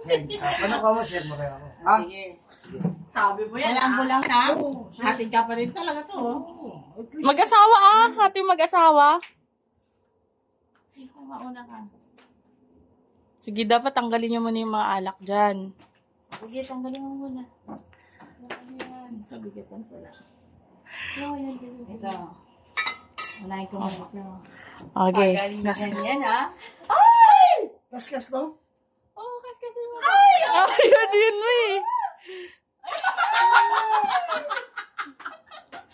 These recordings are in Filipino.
Ano ka mo, share mo kaya ako. Ah, sige. Sabi mo yan. Alam mo lang na. Hatid ka pa rin talaga to. Mag-asawa ating mag-asawa. Ikaw mauna ka. Sige, dapat tanggalin niyo muna yung mga alak dyan. Sige, tanggalin mo muna. Ayan. Kabigatan pala. Ito. Unahin ko muna ito. Okay. Ganyan, ha? Kaskas to? Oo, kaskasin mo. Yun mo eh.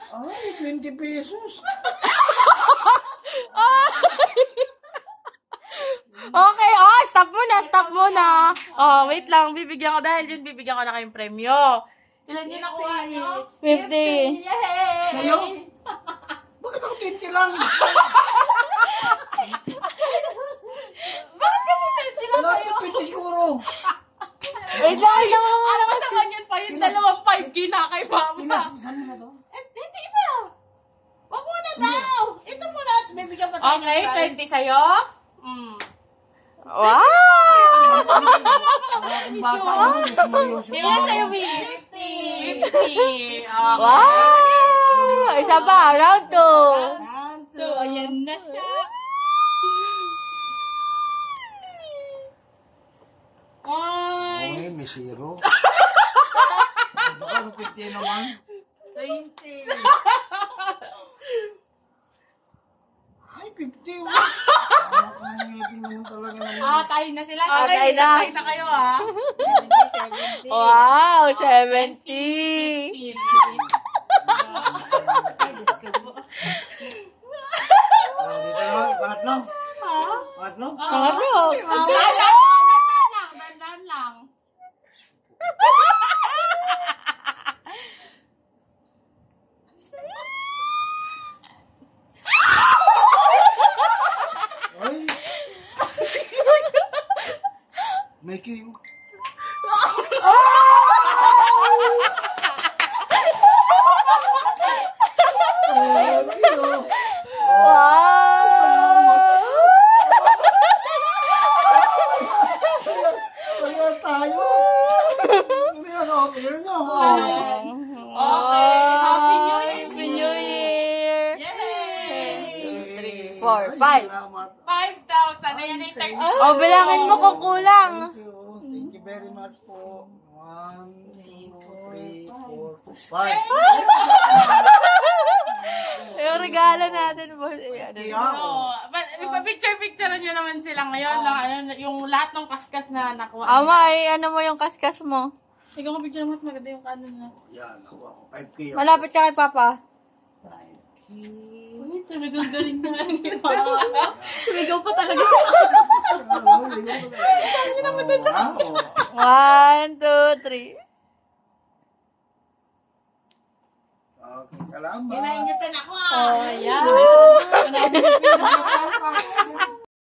Ay, 20 pesos. Okay, stop muna. Wait lang, bibigyan ko dahil yun, bibigyan ko na kayong premyo. Ilan yun nakuha nyo? 50. Yay! Sa'yo? Bakit ako 20 lang? Bakit kasi 50 lang Lahat sa'yo? yung 20 siguro. Wait lang, Alam mo naman yun pa yung dalawang 5K na kay mama. Tinasmasan mo na to? Hindi ba? Wag muna daw. Ito muna at bibigyan pa tayo ng Okay, prize. 20 sa'yo. Wow! Ang bata mo, seryoso Ilan pa. sa'yo, B? 50. 50. Wow! Isa pa, round 2. Round So, ayan na siya. Ay! Ay, may zero. Baka 50 naman. 20. Ay, 50. Ang ngipin naman talaga naman. Tayo na sila. Tayo na. Tayo na kayo, ha? 70. Wow, 70. 50. Dito naman, pangatlo. Ha? Pangatlo. Pangatlo. Dandan lang. Ay. May kiyo. Wow! Parehas tayo. Parehas ako. Parehas ako. Okay, Happy New Year. Happy New Year! Yay! 4, 5. Salamat. 5,000. Ayan yung tag. Oh, bilangin mo kung kulang. Thank you. Thank you very much po. 1, 2, 3, 4, 5. Yung regalo natin, boss. Oo. Picture nyo naman sila ngayon. Yung lahat ng kaskas na nakuha. Amay, ano mo yung kaskas mo? Ikaw ka picture mas maganda yung kanon na. Yan, nakuha ko. 5K. Malapit ka kay Papa. Uy, talagang galing na lang yung mga. Sumigaw pa talaga. Sabi naman doon sa... 1, 2, 3. Okay, salamat. Ginaingitan ako Oh, yeah. Salamat.